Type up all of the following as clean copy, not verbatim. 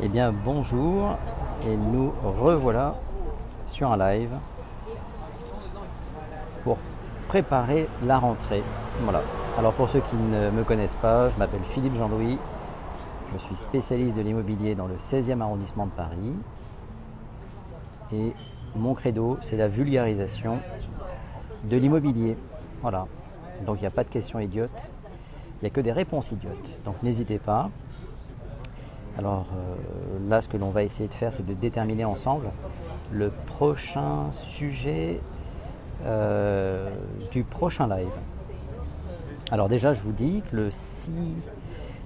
Eh bien bonjour, et nous revoilà sur un live pour préparer la rentrée. Voilà. Alors pour ceux qui ne me connaissent pas, je m'appelle Philippe Jean-Louis, je suis spécialiste de l'immobilier dans le 16e arrondissement de Paris et mon credo c'est la vulgarisation de l'immobilier. Voilà. Donc il n'y a pas de questions idiotes, il n'y a que des réponses idiotes. Donc n'hésitez pas. Alors là, ce que l'on va essayer de faire, c'est de déterminer ensemble le prochain sujet du prochain live. Alors déjà, je vous dis que le 6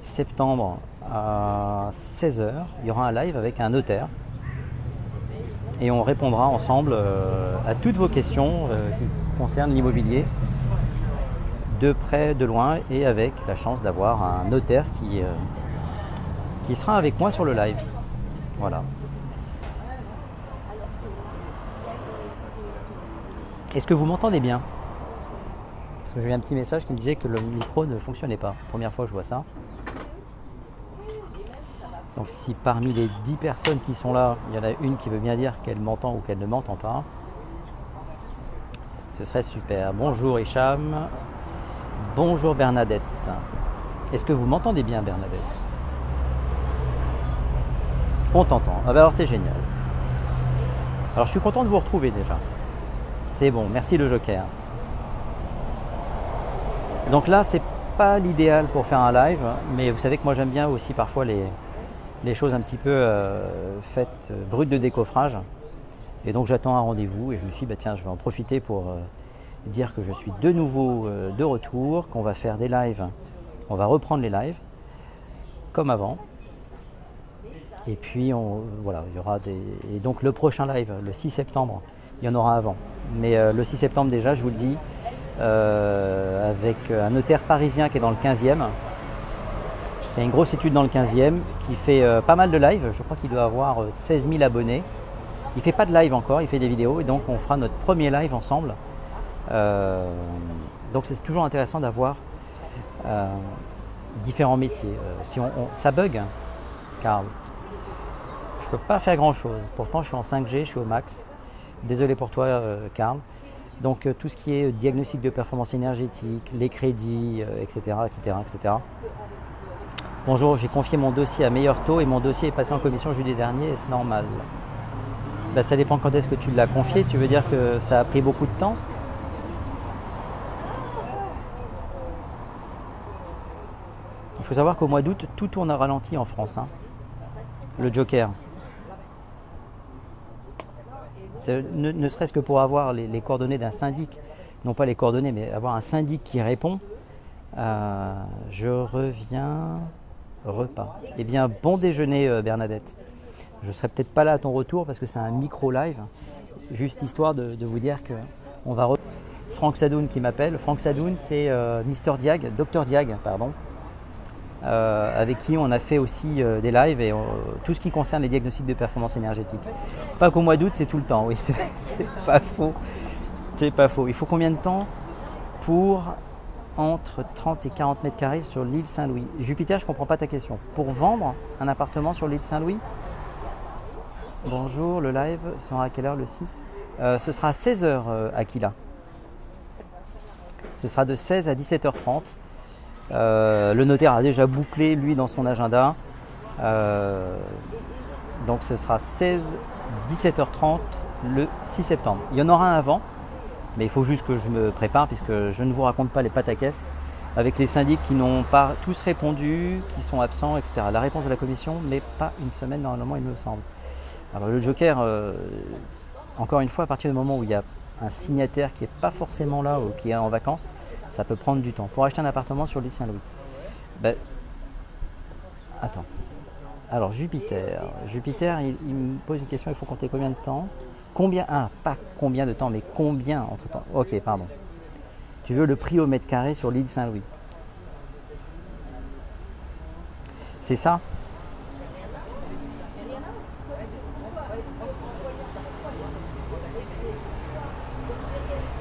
septembre à 16 h, il y aura un live avec un notaire et on répondra ensemble à toutes vos questions qui concernent l'immobilier, de près, de loin, et avec la chance d'avoir un notaire qui sera avec moi sur le live. Voilà. Est-ce que vous m'entendez bien? Parce que j'ai eu un petit message qui me disait que le micro ne fonctionnait pas. Première fois que je vois ça. Donc si parmi les 10 personnes qui sont là, il y en a une qui veut bien dire qu'elle m'entend ou qu'elle ne m'entend pas, ce serait super. Bonjour Hicham. Bonjour Bernadette. Est-ce que vous m'entendez bien, Bernadette? On t'entend. Ah bah alors c'est génial. Alors je suis content de vous retrouver déjà. C'est bon, merci le Joker. Donc là, c'est pas l'idéal pour faire un live, mais vous savez que moi j'aime bien aussi parfois les choses un petit peu faites brutes de décoffrage. Et donc j'attends un rendez-vous et je me suis dit, bah tiens, je vais en profiter pour dire que je suis de nouveau de retour, qu'on va faire des lives. On va reprendre les lives comme avant. Et puis voilà, il y aura des. Et donc le prochain live, le 6 septembre, il y en aura avant. Mais le 6 septembre déjà, je vous le dis, avec un notaire parisien qui est dans le 15e, qui a une grosse étude dans le 15e, qui fait pas mal de lives. Je crois qu'il doit avoir 16 000 abonnés. Il ne fait pas de live encore, il fait des vidéos. Et donc on fera notre premier live ensemble. Donc c'est toujours intéressant d'avoir différents métiers. Si ça bug, car je peux pas faire grand chose. Pourtant, je suis en 5G, je suis au max. Désolé pour toi, Karl. Donc, tout ce qui est diagnostic de performance énergétique, les crédits, etc., etc., etc. Bonjour, j'ai confié mon dossier à meilleur taux et mon dossier est passé en commission jeudi dernier. Est-ce normal? Ben, ça dépend quand est-ce que tu l'as confié. Tu veux dire que ça a pris beaucoup de temps? Il faut savoir qu'au mois d'août, tout tourne à ralenti en France. Hein. Le Joker. Ne serait-ce que pour avoir les coordonnées d'un syndic, non pas les coordonnées, mais avoir un syndic qui répond, je reviens, repas. Eh bien, bon déjeuner Bernadette. Je ne serai peut-être pas là à ton retour parce que c'est un micro-live, juste histoire de vous dire qu'on va... Franck Sadoun qui m'appelle. Franck Sadoun, c'est Mister Diag, Dr Diag, pardon. Avec qui on a fait aussi des lives et tout ce qui concerne les diagnostics de performance énergétique. Pas qu'au mois d'août, c'est tout le temps, oui, c'est pas faux. C'est pas faux. Il faut combien de temps pour entre 30 et 40 mètres carrés sur l'île Saint-Louis? Jupiter, je comprends pas ta question. Pour vendre un appartement sur l'île Saint-Louis? Bonjour, le live sera à quelle heure le 6? Ce sera à 16 h Aquila. Ce sera de 16 à 17h30. Le notaire a déjà bouclé lui dans son agenda, donc ce sera 16-17h30 le 6 septembre. Il y en aura un avant, mais il faut juste que je me prépare puisque je ne vous raconte pas les pataquès avec les syndics qui n'ont pas tous répondu, qui sont absents, etc. La réponse de la commission n'est pas une semaine normalement, il me semble. Alors le Joker, encore une fois, à partir du moment où il y a un signataire qui n'est pas forcément là ou qui est en vacances, ça peut prendre du temps. Pour acheter un appartement sur l'île Saint-Louis, ben, attends. Alors Jupiter, il me pose une question, il faut compter combien de temps? Combien? Ah, pas combien de temps, mais combien entre temps? Ok, pardon. Tu veux le prix au mètre carré sur l'île Saint-Louis? C'est ça?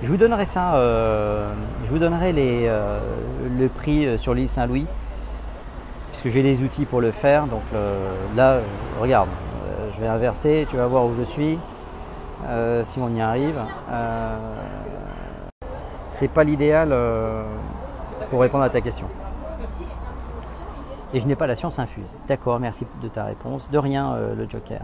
Je vous donnerai ça, je vous donnerai le prix sur l'île Saint-Louis puisque j'ai les outils pour le faire. Donc là, regarde, je vais inverser, tu vas voir où je suis, si on y arrive. C'est pas l'idéal pour répondre à ta question. Et je n'ai pas la science infuse. D'accord, merci de ta réponse. De rien, le Joker.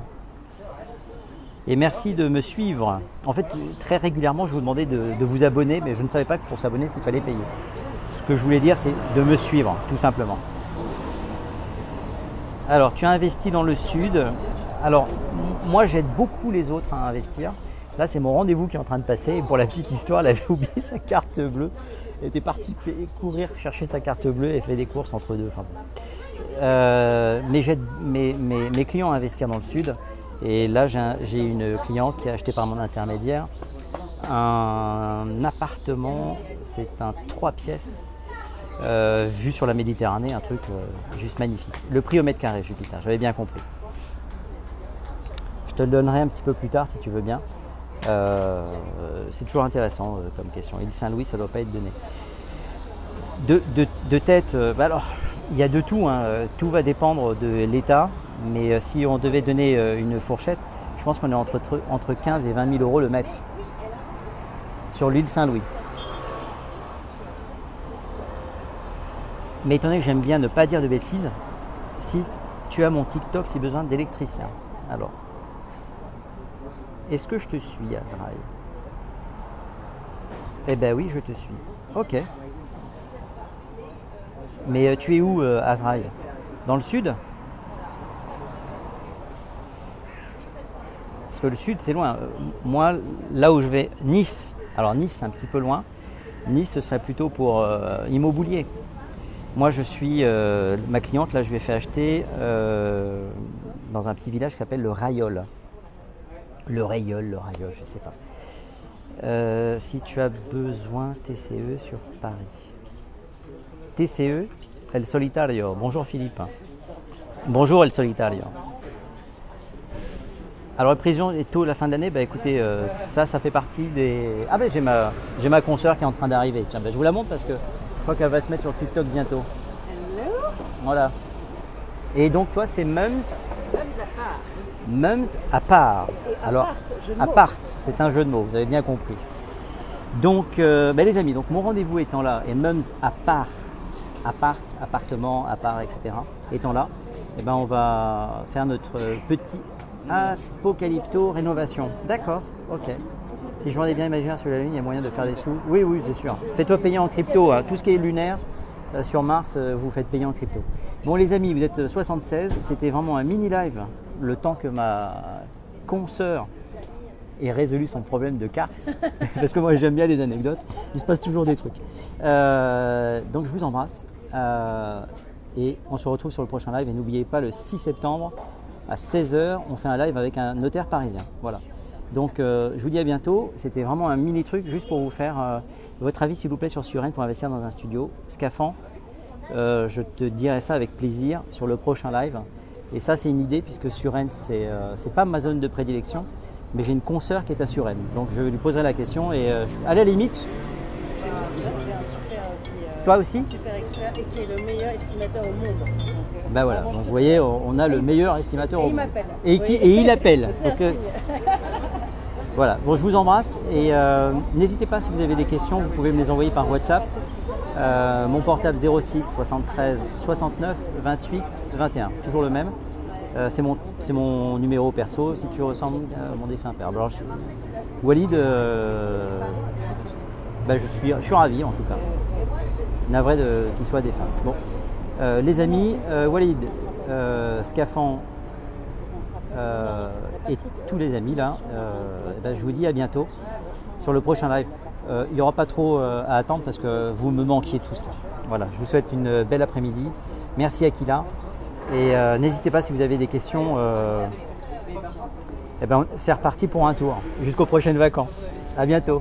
Et merci de me suivre. En fait, très régulièrement, je vous demandais de vous abonner, mais je ne savais pas que pour s'abonner, il fallait payer. Ce que je voulais dire, c'est de me suivre, tout simplement. Alors, tu as investi dans le sud. Alors, moi, j'aide beaucoup les autres à investir. Là, c'est mon rendez-vous qui est en train de passer. Et pour la petite histoire, elle avait oublié sa carte bleue. Elle était partie courir chercher sa carte bleue et fait des courses entre deux. Enfin, mais j'aide mes clients à investir dans le sud. Et là, j'ai une cliente qui a acheté par mon intermédiaire un appartement. C'est un 3 pièces vu sur la Méditerranée, un truc juste magnifique. Le prix au mètre carré, Jupiter, j'avais bien compris. Je te le donnerai un petit peu plus tard si tu veux bien. C'est toujours intéressant comme question. Île Saint-Louis, ça ne doit pas être donné. De tête, alors, il y a de tout, hein. Tout va dépendre de l'État, mais si on devait donner une fourchette, je pense qu'on est entre 15 et 20 000 euros le mètre sur l'île Saint-Louis. Mais étant donné que j'aime bien ne pas dire de bêtises, si tu as mon TikTok, si besoin d'électricien, alors, est-ce que je te suis, Azraï? Eh ben oui, je te suis. Ok. Mais tu es où, Azraï? Dans le sud? Parce que le sud, c'est loin. Moi, là où je vais, Nice. Alors Nice, c'est un petit peu loin. Nice, ce serait plutôt pour immobilier. Moi, je suis ma cliente. Là, je lui ai fait acheter dans un petit village qui s'appelle le Rayol. Le Rayol, je ne sais pas. Si tu as besoin TCE sur Paris. TCE, El Solitario. Bonjour Philippe. Bonjour El Solitario. Alors la prévision est tôt la fin de l'année, bah écoutez, ça fait partie des... Ah ben j'ai ma consoeur qui est en train d'arriver. Tiens, bah, je vous la montre parce que je crois qu'elle va se mettre sur TikTok bientôt. Hello. Voilà. Et donc toi c'est Mums à part. Mums à part. Et Alors, appart, c'est un jeu de mots, vous avez bien compris. Donc bah, les amis, donc mon rendez-vous étant là, et Mums appartement, appart, etc. étant là, et ben on va faire notre petit apocalypto rénovation. D'accord, ok. Si je m'en ai bien imaginé sur la Lune, il y a moyen de faire des sous. Oui, oui, c'est sûr. Fais-toi payer en crypto. Hein. Tout ce qui est lunaire sur Mars, vous faites payer en crypto. Bon les amis, vous êtes 76. C'était vraiment un mini live. Le temps que ma consoeur ait résolu son problème de carte. Parce que moi j'aime bien les anecdotes. Il se passe toujours des trucs. Donc je vous embrasse. Et on se retrouve sur le prochain live. Et n'oubliez pas, le 6 septembre à 16h, on fait un live avec un notaire parisien. Voilà. Donc je vous dis à bientôt. C'était vraiment un mini truc juste pour vous faire votre avis s'il vous plaît sur Suren pour investir dans un studio. Scafan, je te dirai ça avec plaisir sur le prochain live. Et ça c'est une idée puisque Suren c'est pas ma zone de prédilection, mais j'ai une consoeur qui est à Suren. Donc je lui poserai la question et à la limite. J'ai un super aussi. Toi aussi? Super expert et qui est le meilleur estimateur au monde. Donc, bah voilà, donc vous voyez, on a le meilleur estimateur au monde. Et il m'appelle. Et il appelle. Donc, voilà, bon je vous embrasse et n'hésitez pas si vous avez des questions, vous pouvez me les envoyer par WhatsApp. Mon portable 06 73 69 28 21, toujours le même. C'est mon numéro perso si tu ressembles à mon défunt père. Alors, Walid, bah, je suis ravi en tout cas. Navré qu'il soit défunt. Bon, les amis, Walid, Scafan et tous les amis là, bah, je vous dis à bientôt sur le prochain live. Il n'y aura pas trop à attendre parce que vous me manquiez tous là. Voilà, je vous souhaite une belle après-midi. Merci Akila. Et n'hésitez pas si vous avez des questions. Eh ben, c'est reparti pour un tour jusqu'aux prochaines vacances. À bientôt.